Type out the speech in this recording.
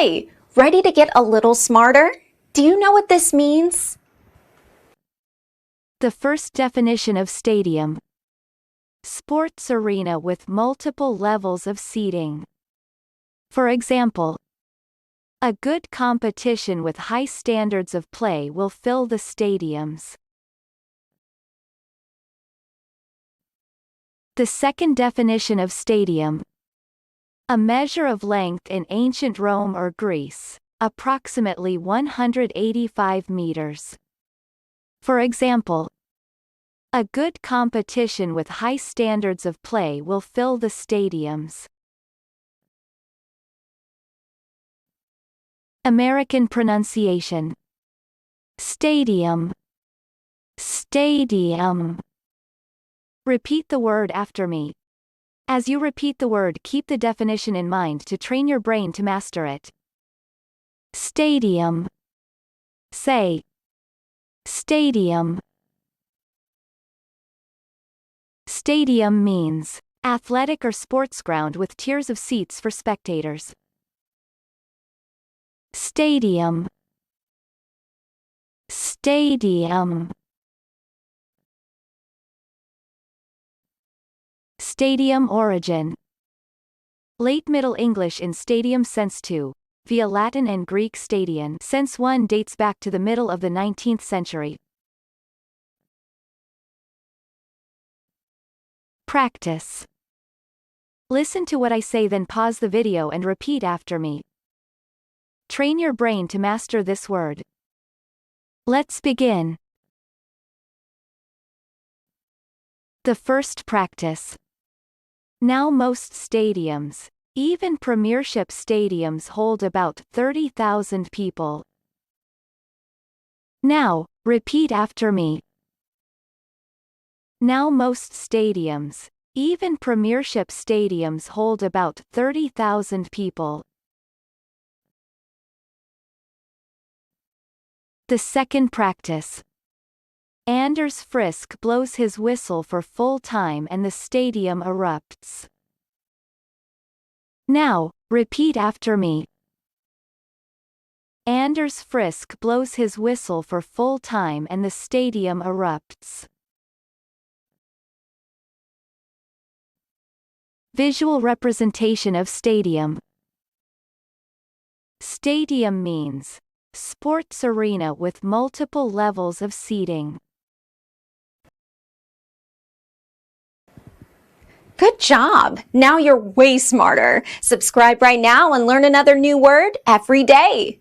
Hi, ready to get a little smarter? Do you know what this means? The first definition of stadium. Sports arena with multiple levels of seating. For example, a good competition with high standards of play will fill the stadiums. The second definition of stadium. A measure of length in ancient Rome or Greece, approximately 185 meters. For example, a good competition with high standards of play will fill the stadiums. American pronunciation. Stadium. Stadium. Repeat the word after me. As you repeat the word, keep the definition in mind to train your brain to master it. Stadium. Say. Stadium. Stadium means athletic or sports ground with tiers of seats for spectators. Stadium. Stadium. Stadium origin. Late Middle English in stadium sense 2, via Latin and Greek stadion sense 1 dates back to the middle of the 19th century. Practice. Listen to what I say, then pause the video and repeat after me. Train your brain to master this word. Let's begin. The first practice. Now most stadiums, even premiership stadiums, hold about 30,000 people. Now, repeat after me. Now most stadiums, even premiership stadiums, hold about 30,000 people. The second practice. Anders Frisk blows his whistle for full time and the stadium erupts. Now, repeat after me. Anders Frisk blows his whistle for full time and the stadium erupts. Visual representation of stadium. Stadium means sports arena with multiple levels of seating. Good job! Now you're way smarter. Subscribe right now and learn another new word every day.